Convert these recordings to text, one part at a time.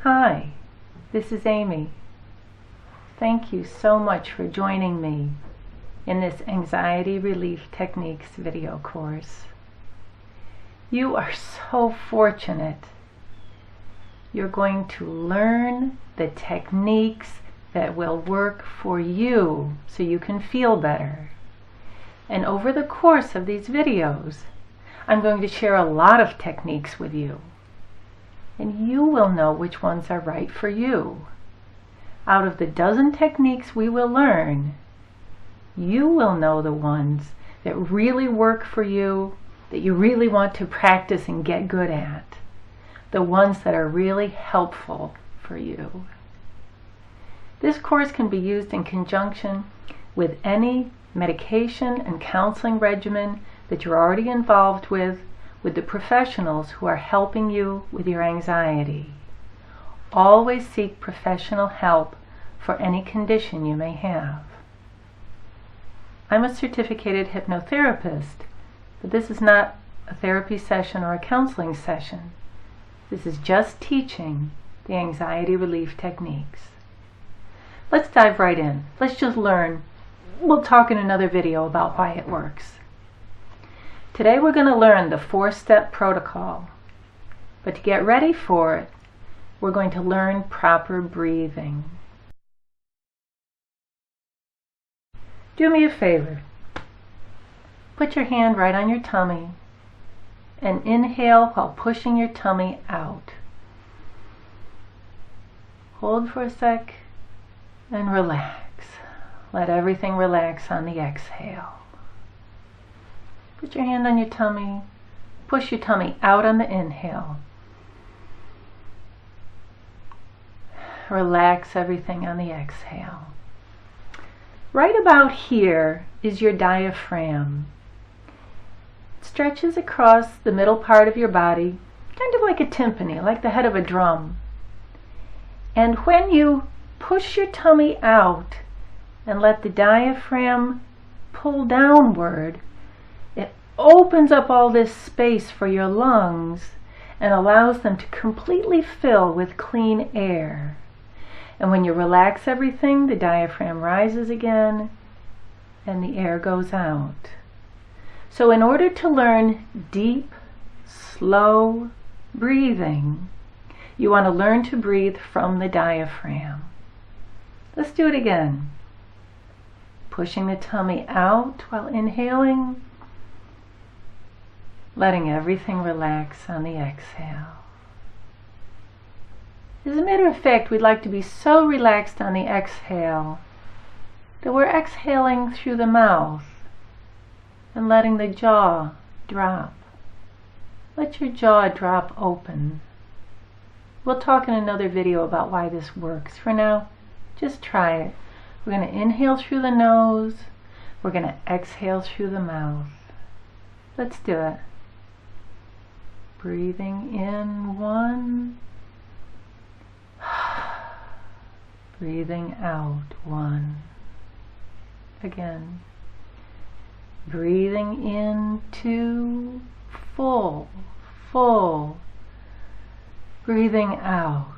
Hi, this is Amy. Thank you so much for joining me in this Anxiety Relief Techniques video course. You are so fortunate. You're going to learn the techniques that will work for you so you can feel better. And over the course of these videos, I'm going to share a lot of techniques with you. And you will know which ones are right for you. Out of the dozen techniques we will learn, you will know the ones that really work for you, that you really want to practice and get good at. The ones that are really helpful for you. This course can be used in conjunction with any medication and counseling regimen that you're already involved with the professionals who are helping you with your anxiety. Always seek professional help for any condition you may have. I'm a certificated hypnotherapist, but this is not a therapy session or a counseling session. This is just teaching the anxiety relief techniques. Let's dive right in. Let's just learn. We'll talk in another video about why it works. Today we're going to learn the 4-step protocol. But to get ready for it, we're going to learn proper breathing. Do me a favor. Put your hand right on your tummy and inhale while pushing your tummy out. Hold for a sec and relax. Let everything relax on the exhale. Put your hand on your tummy. Push your tummy out on the inhale. Relax everything on the exhale. Right about here is your diaphragm. It stretches across the middle part of your body, kind of like a timpani, like the head of a drum. And when you push your tummy out and let the diaphragm pull downward, it opens up all this space for your lungs and allows them to completely fill with clean air. And when you relax everything, the diaphragm rises again and the air goes out. So in order to learn deep, slow breathing, you want to learn to breathe from the diaphragm. Let's do it again. Pushing the tummy out while inhaling, letting everything relax on the exhale. As a matter of fact, we'd like to be so relaxed on the exhale that we're exhaling through the mouth and letting the jaw drop. Let your jaw drop open. We'll talk in another video about why this works. For now, just try it. We're going to inhale through the nose. We're going to exhale through the mouth. Let's do it. Breathing in 1. Breathing out 1. Again. Breathing in 2. Full. Full. Breathing out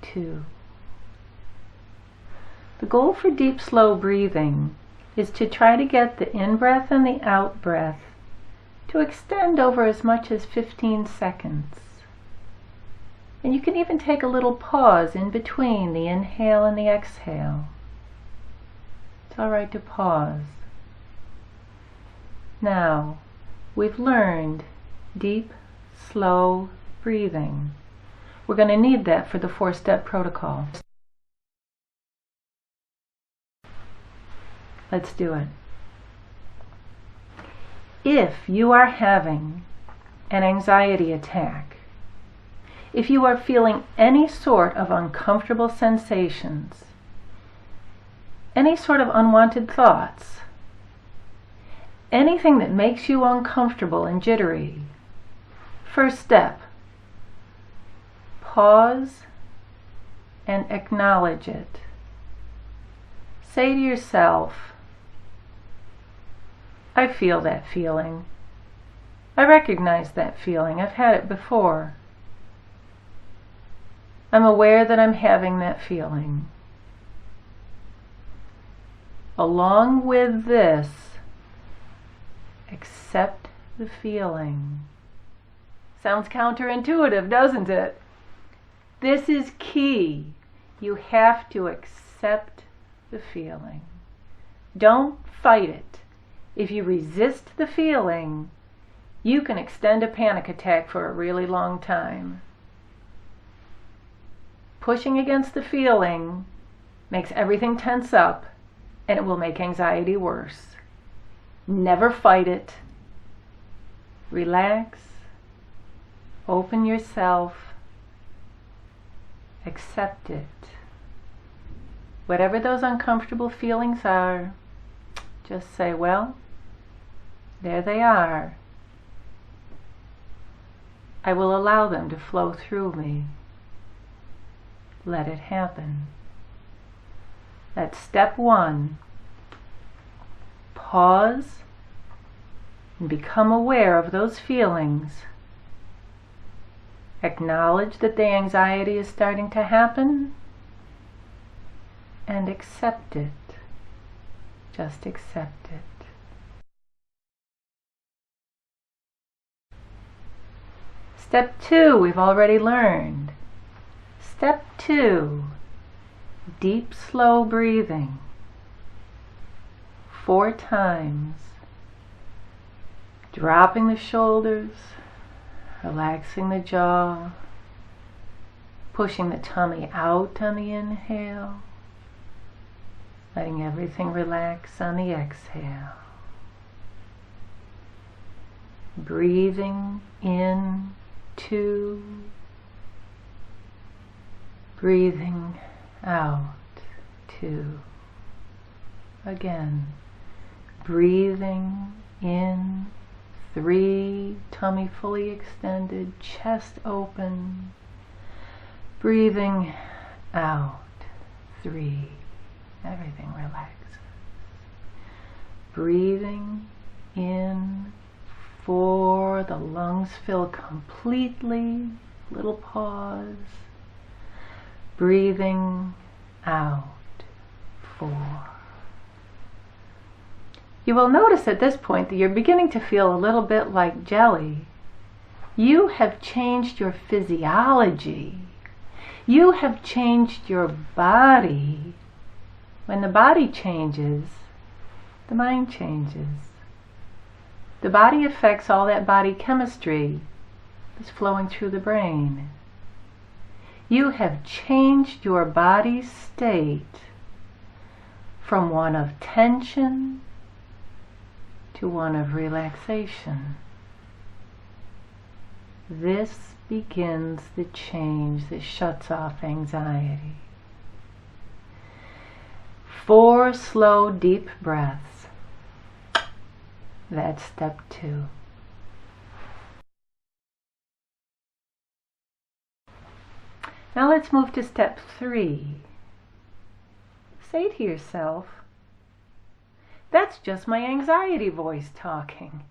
2. The goal for deep, slow breathing is to try to get the in-breath and the out-breath to extend over as much as 15 seconds. And you can even take a little pause in between the inhale and the exhale. It's all right to pause. Now, we've learned deep, slow breathing. We're going to need that for the 4-step protocol. Let's do it. If you are having an anxiety attack, if you are feeling any sort of uncomfortable sensations, any sort of unwanted thoughts, anything that makes you uncomfortable and jittery, first step, pause and acknowledge it. Say to yourself, I feel that feeling. I recognize that feeling. I've had it before. I'm aware that I'm having that feeling. Along with this, accept the feeling. Sounds counterintuitive, doesn't it? This is key. You have to accept the feeling. Don't fight it. If you resist the feeling, you can extend a panic attack for a really long time. Pushing against the feeling makes everything tense up, and it will make anxiety worse. Never fight it. Relax. Open yourself. Accept it. Whatever those uncomfortable feelings are, just say, well, there they are. I will allow them to flow through me. Let it happen. That's step one. Pause and become aware of those feelings. Acknowledge that the anxiety is starting to happen and accept it. Just accept it. Step two, we've already learned. Step two, deep, slow breathing. 4 times. Dropping the shoulders, relaxing the jaw, pushing the tummy out on the inhale, letting everything relax on the exhale. Breathing in 2, breathing out 2. Again, breathing in 3, tummy fully extended, chest open. Breathing out 3, everything relaxes. Breathing in 4, the lungs fill completely, little pause. Breathing out 4. You will notice at this point that you're beginning to feel a little bit like jelly. You have changed your physiology. You have changed your body. When the body changes, the mind changes. The body affects all that body chemistry that's flowing through the brain. You have changed your body's state from one of tension to one of relaxation. This begins the change that shuts off anxiety. 4 slow, deep breaths. That's step 2. Now let's move to step 3. Say to yourself, that's just my anxiety voice talking.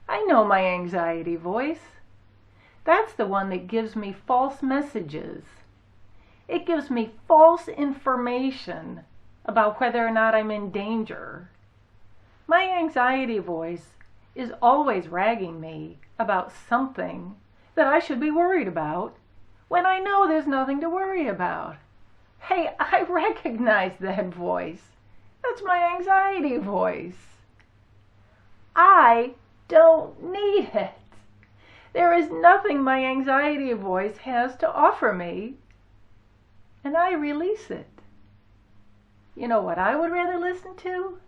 I know my anxiety voice. That's the one that gives me false messages. It gives me false information about whether or not I'm in danger. My anxiety voice is always ragging me about something that I should be worried about when I know there's nothing to worry about. Hey, I recognize that voice. That's my anxiety voice. I don't need it. There is nothing my anxiety voice has to offer me, and I release it. You know what I would rather listen to?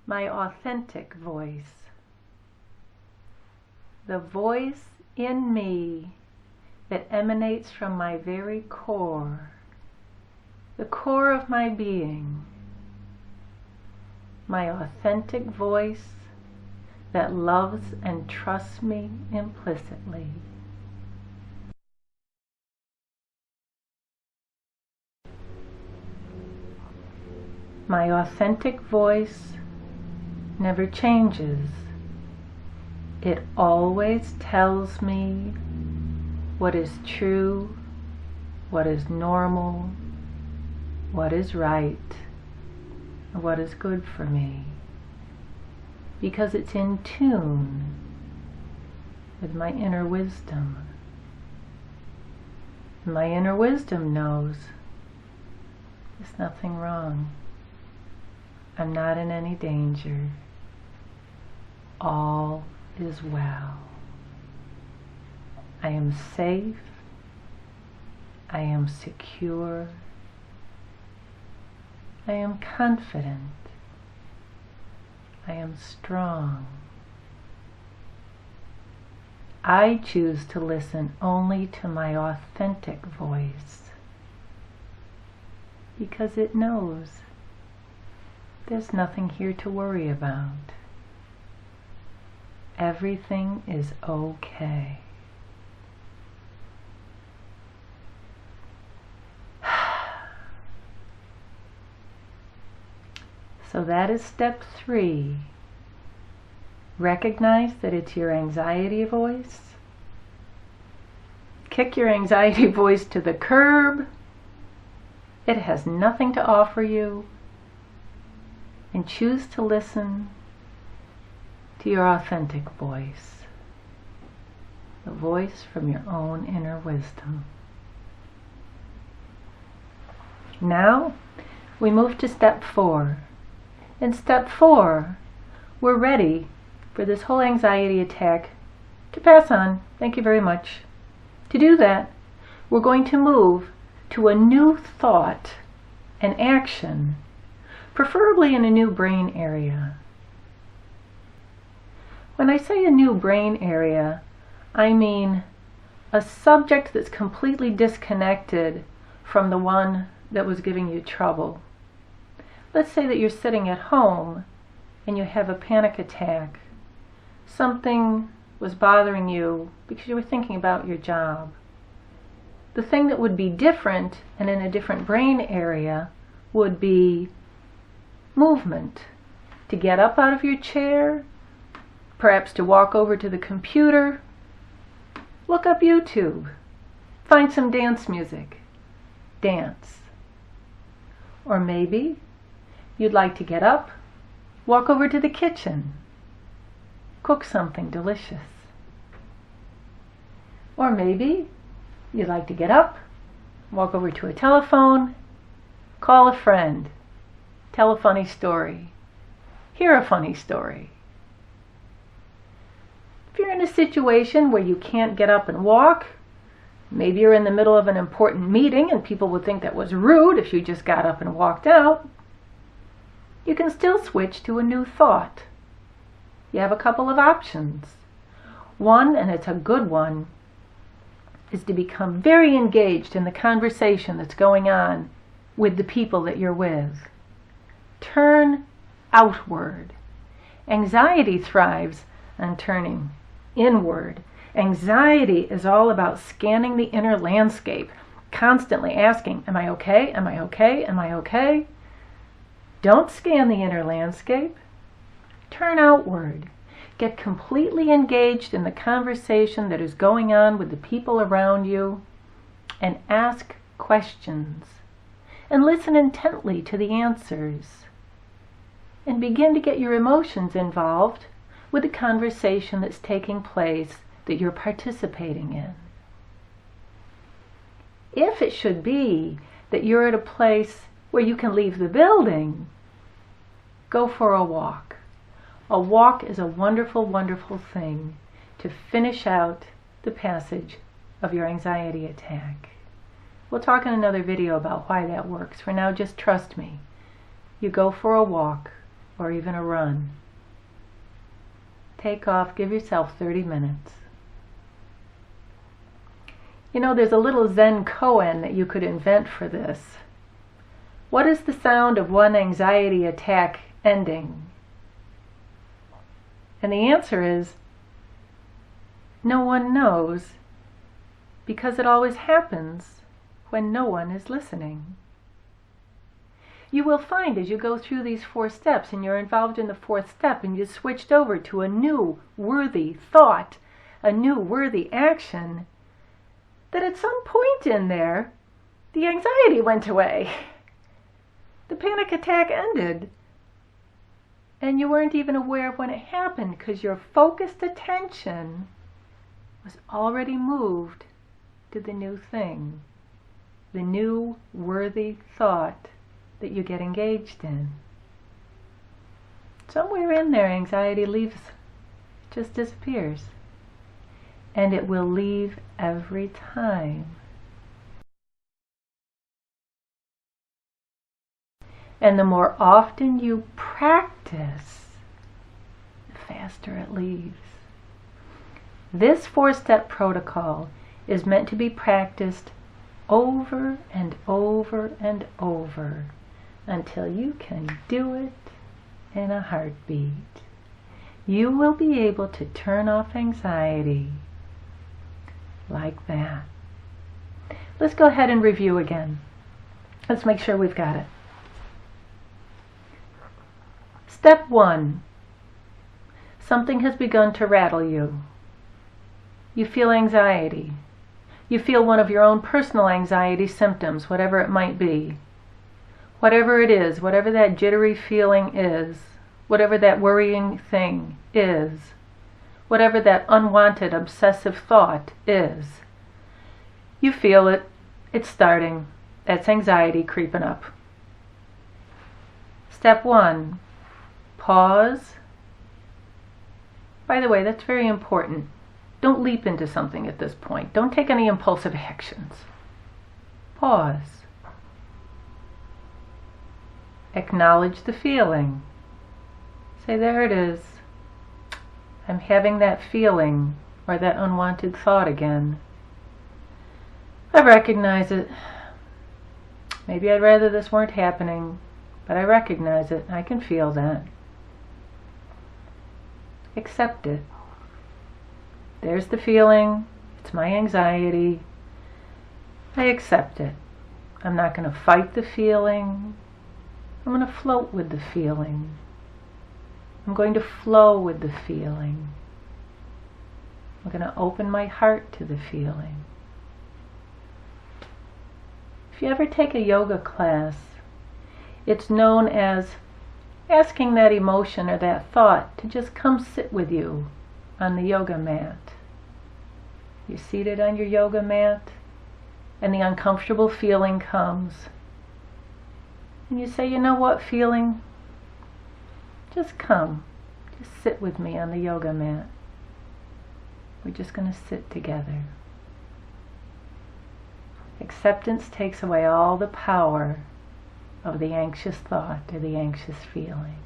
My authentic voice. The voice in me that emanates from my very core. The core of my being, my authentic voice that loves and trusts me implicitly. My authentic voice never changes. It always tells me what is true, what is normal, what is right, and what is good for me, because it's in tune with my inner wisdom. My inner wisdom knows there's nothing wrong. I'm not in any danger. All is well. I am safe. I am secure. I am confident. I am strong. I choose to listen only to my authentic voice because it knows there's nothing here to worry about. Everything is okay. So that is step 3. Recognize that it's your anxiety voice. Kick your anxiety voice to the curb. It has nothing to offer you. And choose to listen to your authentic voice. The voice from your own inner wisdom. Now, we move to step 4. In step 4, we're ready for this whole anxiety attack to pass on. Thank you very much. To do that, we're going to move to a new thought and action, preferably in a new brain area. When I say a new brain area, I mean a subject that's completely disconnected from the one that was giving you trouble. Let's say that you're sitting at home and you have a panic attack. Something was bothering you because you were thinking about your job. The thing that would be different and in a different brain area would be movement. To get up out of your chair, perhaps to walk over to the computer, look up YouTube, find some dance music, dance. Or maybe you'd like to get up, walk over to the kitchen, cook something delicious. Or maybe you'd like to get up, walk over to a telephone, call a friend, tell a funny story, hear a funny story. If you're in a situation where you can't get up and walk, maybe you're in the middle of an important meeting and people would think that was rude if you just got up and walked out, you can still switch to a new thought. You have a couple of options. One, and it's a good one, is to become very engaged in the conversation that's going on with the people that you're with. Turn outward. Anxiety thrives on turning inward. Anxiety is all about scanning the inner landscape, constantly asking, am I okay? Am I okay? Am I okay? Don't scan the inner landscape. Turn outward. Get completely engaged in the conversation that is going on with the people around you and ask questions and listen intently to the answers and begin to get your emotions involved with the conversation that's taking place that you're participating in. If it should be that you're at a place where you can leave the building, go for a walk. A walk is a wonderful, wonderful thing to finish out the passage of your anxiety attack. We'll talk in another video about why that works. For now, just trust me. You go for a walk or even a run. Take off, give yourself 30 minutes. You know, there's a little Zen koan that you could invent for this. What is the sound of one anxiety attack ending? And the answer is, no one knows, because it always happens when no one is listening. You will find as you go through these 4 steps and you're involved in the 4th step and you switched over to a new worthy thought, a new worthy action, that at some point in there, the anxiety went away. The panic attack ended. And you weren't even aware of when it happened because your focused attention was already moved to the new thing, the new worthy thought that you get engaged in. Somewhere in there, anxiety leaves, just disappears. And it will leave every time. And the more often you practice, the faster it leaves. This 4-step protocol is meant to be practiced over and over and over until you can do it in a heartbeat. You will be able to turn off anxiety like that. Let's go ahead and review again. Let's make sure we've got it. Step 1. Something has begun to rattle you. You feel anxiety. You feel one of your own personal anxiety symptoms, whatever it might be. Whatever it is, whatever that jittery feeling is, whatever that worrying thing is, whatever that unwanted obsessive thought is, you feel it. It's starting. That's anxiety creeping up. Step 1. Pause. By the way, that's very important. Don't leap into something at this point. Don't take any impulsive actions. Pause. Acknowledge the feeling. Say, there it is. I'm having that feeling or that unwanted thought again. I recognize it. Maybe I'd rather this weren't happening, but I recognize it. I can feel that. Accept it. There's the feeling. It's my anxiety. I accept it. I'm not going to fight the feeling. I'm going to float with the feeling. I'm going to flow with the feeling. I'm going to open my heart to the feeling. If you ever take a yoga class, it's known as asking that emotion or that thought to just come sit with you on the yoga mat. You're seated on your yoga mat, and the uncomfortable feeling comes. And you say, you know what, feeling? Just come. Just sit with me on the yoga mat. We're just going to sit together. Acceptance takes away all the power of the anxious thought or the anxious feeling.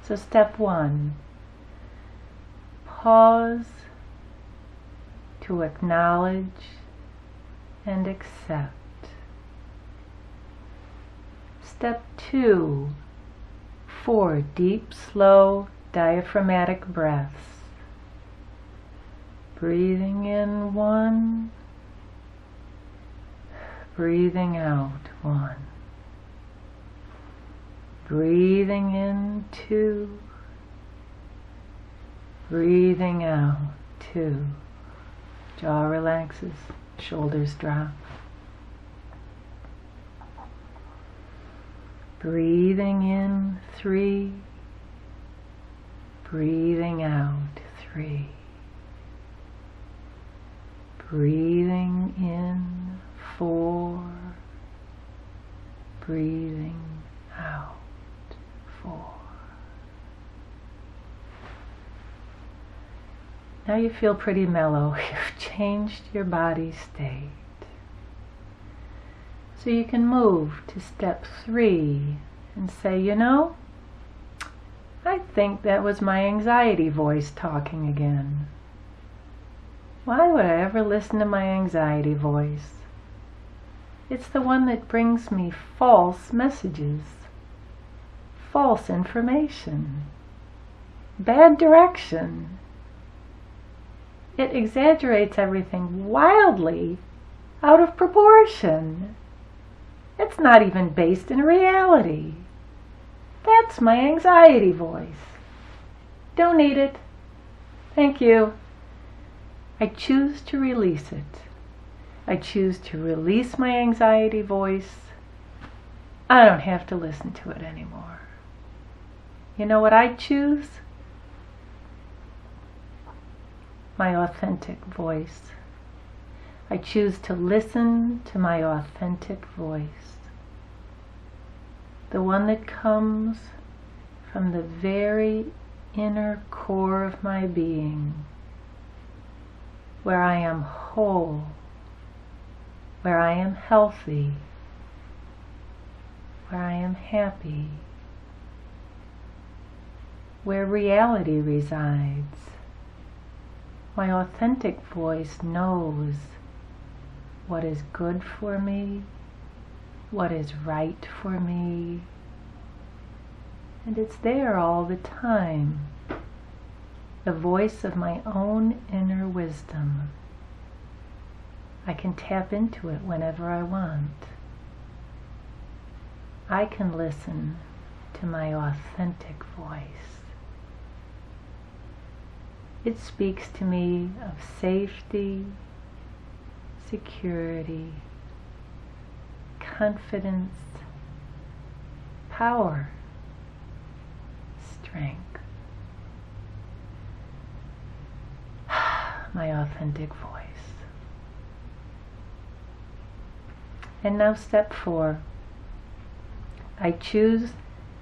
So step 1, pause to acknowledge and accept. Step 2, 4 deep, slow, diaphragmatic breaths. Breathing in 1, breathing out 1. Breathing in 2, breathing out 2. Jaw relaxes, shoulders drop. Breathing in 3, breathing out 3. Breathing in 4, breathing out 4. Now you feel pretty mellow. You've changed your body state. So you can move to step 3 and say, you know, I think that was my anxiety voice talking again. Why would I ever listen to my anxiety voice? It's the one that brings me false messages, false information, bad direction. It exaggerates everything wildly out of proportion. It's not even based in reality. That's my anxiety voice. Don't need it. Thank you. I choose to release it. I choose to release my anxiety voice. I don't have to listen to it anymore. You know what I choose? My authentic voice. I choose to listen to my authentic voice. The one that comes from the very inner core of my being, where I am whole, where I am healthy, where I am happy, where reality resides. My authentic voice knows what is good for me, what is right for me, and it's there all the time. The voice of my own inner wisdom. I can tap into it whenever I want. I can listen to my authentic voice. It speaks to me of safety, security, confidence, power, strength. My authentic voice. And now step 4. I choose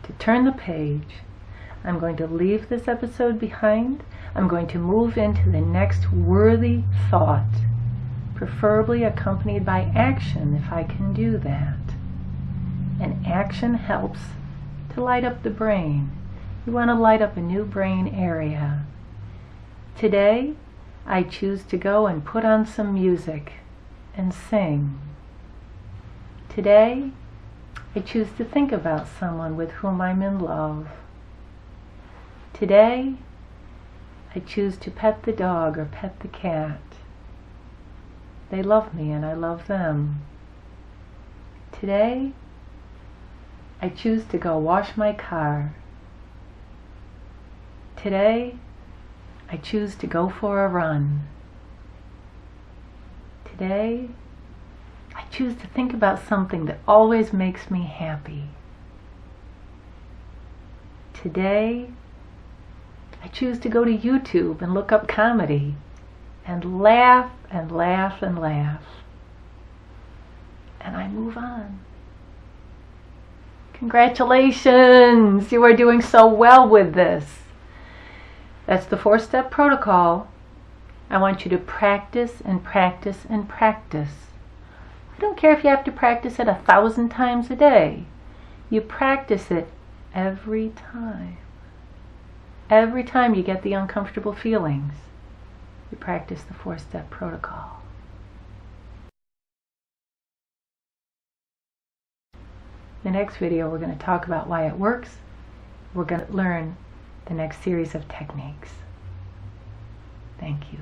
to turn the page. I'm going to leave this episode behind. I'm going to move into the next worthy thought, preferably accompanied by action if I can do that. And action helps to light up the brain. You want to light up a new brain area. Today, I choose to go and put on some music and sing. Today, I choose to think about someone with whom I'm in love. Today, I choose to pet the dog or pet the cat. They love me and I love them. Today, I choose to go wash my car. Today, I choose to go for a run. Today, I choose to think about something that always makes me happy. Today, I choose to go to YouTube and look up comedy and laugh and laugh and laugh. And I move on. Congratulations! You are doing so well with this. That's the 4-step protocol. I want you to practice and practice and practice. I don't care if you have to practice it 1,000 times a day. You practice it every time. Every time you get the uncomfortable feelings, you practice the 4-step protocol. In the next video, we're going to talk about why it works. We're going to learn the next series of techniques. Thank you.